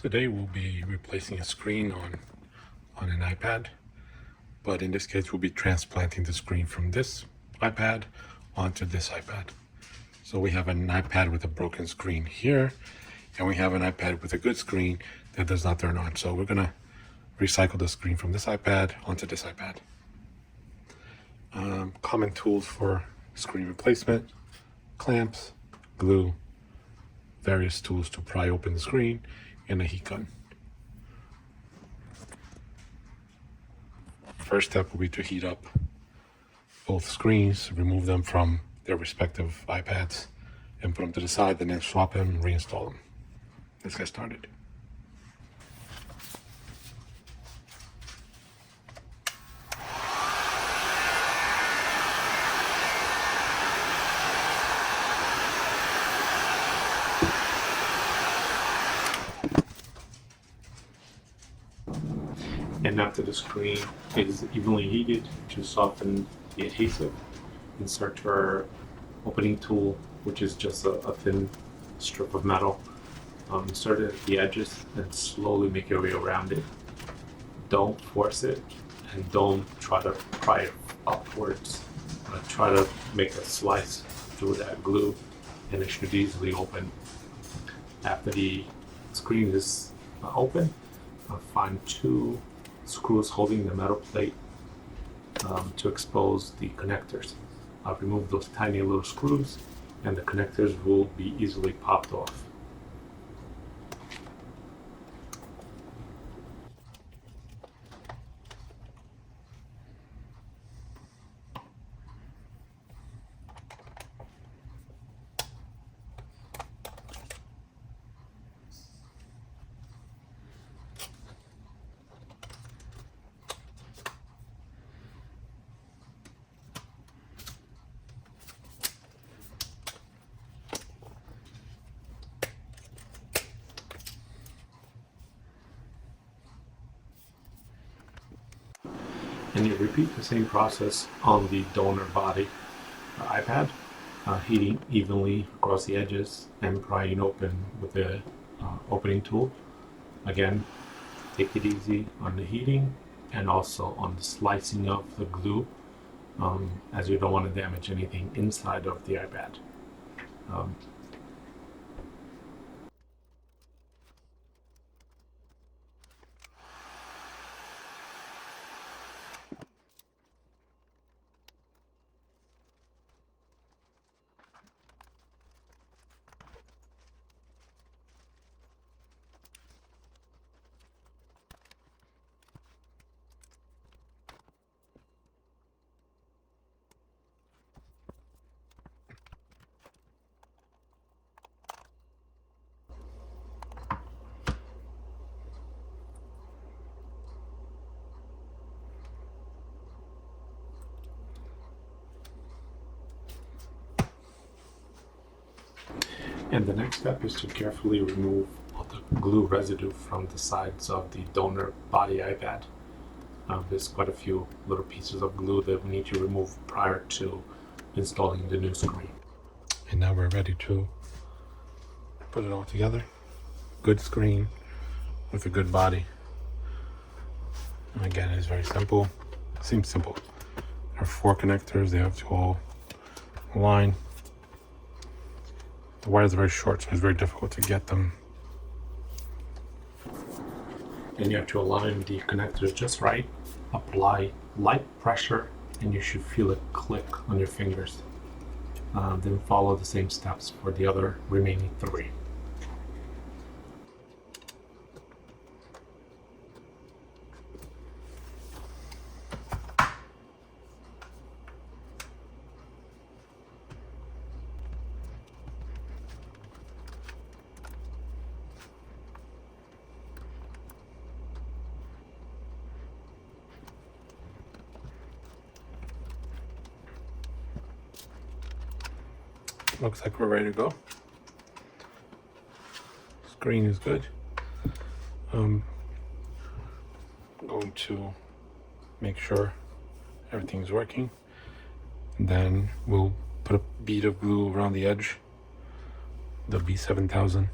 Today we'll be replacing a screen on an iPad, but in this case we'll be transplanting the screen from this iPad onto this iPad. So we have an iPad with a broken screen here, and we have an iPad with a good screen that does not turn on. So we're gonna recycle the screen from this iPad onto this iPad. Common tools for screen replacement: clamps, glue, various tools to pry open the screen, and a heat gun. First step will be to heat up both screens, remove them from their respective iPads, and put them to the side, and then swap them and reinstall them. Let's get started. And after the screen is evenly heated, to soften the adhesive, insert your opening tool, which is just a thin strip of metal. Insert it at the edges and slowly make your way around it. Don't force it, and don't try to pry it upwards. Try to make a slice through that glue, and it should easily open. After the screen is open, find two screws holding the metal plate to expose the connectors. Remove those tiny little screws, and the connectors will be easily popped off. And you repeat the same process on the donor body iPad, heating evenly across the edges and prying open with the opening tool. Again, take it easy on the heating and also on the slicing of the glue, as you don't want to damage anything inside of the iPad. And the next step is to carefully remove all the glue residue from the sides of the donor body iPad. There's quite a few little pieces of glue that we need to remove prior to installing the new screen. And now we're ready to put it all together. Good screen with a good body. And again, it's very simple. Seems simple. There are 4 connectors. They have to all align. The wires are very short, so it's very difficult to get them. And you have to align the connectors just right. Apply light pressure, and you should feel it click on your fingers. Then follow the same steps for the other remaining 3. Looks like we're ready to go. Screen is good. I'm going to make sure everything's working. And then we'll put a bead of glue around the edge, the B7000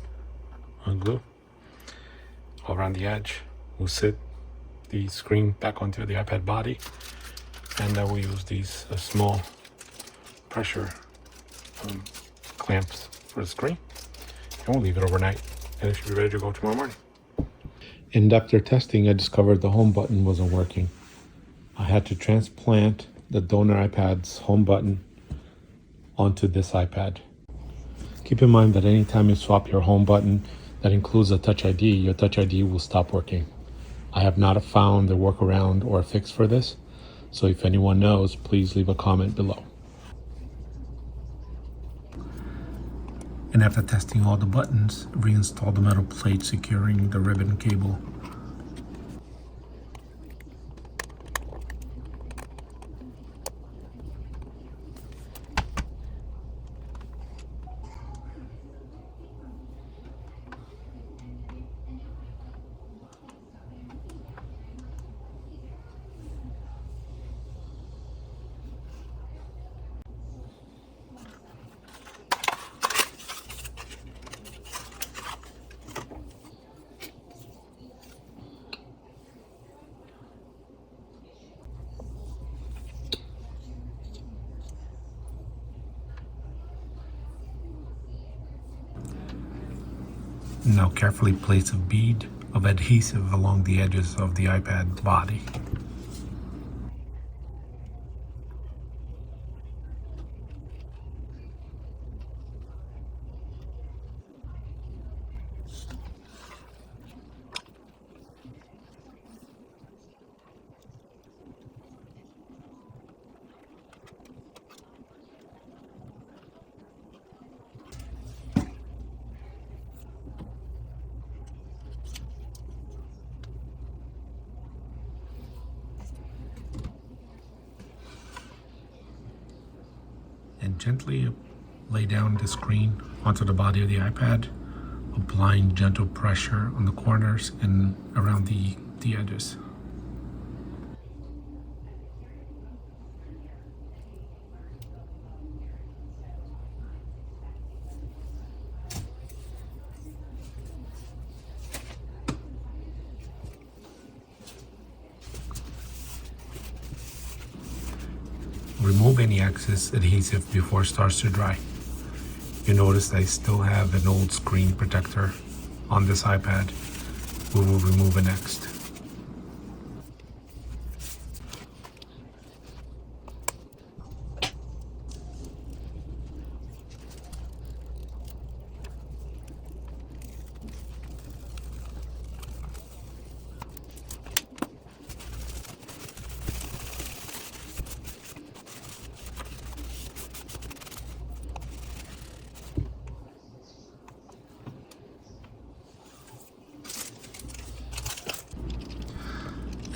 glue. around the edge. We'll sit the screen back onto the iPad body, and then we use these small pressure clamps for the screen, and we'll leave it overnight, and it should be ready to go tomorrow morning. And after testing, I discovered the home button wasn't working. I had to transplant the donor iPad's home button onto this iPad. Keep in mind that anytime you swap your home button that includes a Touch ID, your Touch ID will stop working. I have not found a workaround or a fix for this, so if anyone knows, please leave a comment below. And after testing all the buttons, reinstall the metal plate securing the ribbon cable. Now carefully place a bead of adhesive along the edges of the iPad body. And gently lay down the screen onto the body of the iPad, applying gentle pressure on the corners and around the edges. Remove any excess adhesive before it starts to dry. You notice I still have an old screen protector on this iPad. We will remove it next.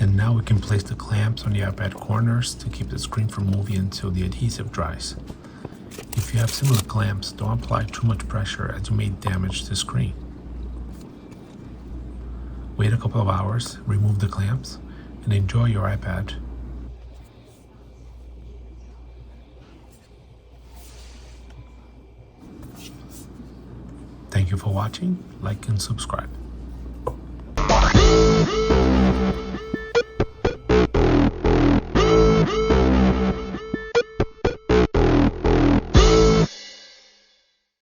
And now we can place the clamps on the iPad corners to keep the screen from moving until the adhesive dries. If you have similar clamps, don't apply too much pressure as you may damage the screen. Wait a couple of hours, remove the clamps, and enjoy your iPad. Thank you for watching, like and subscribe.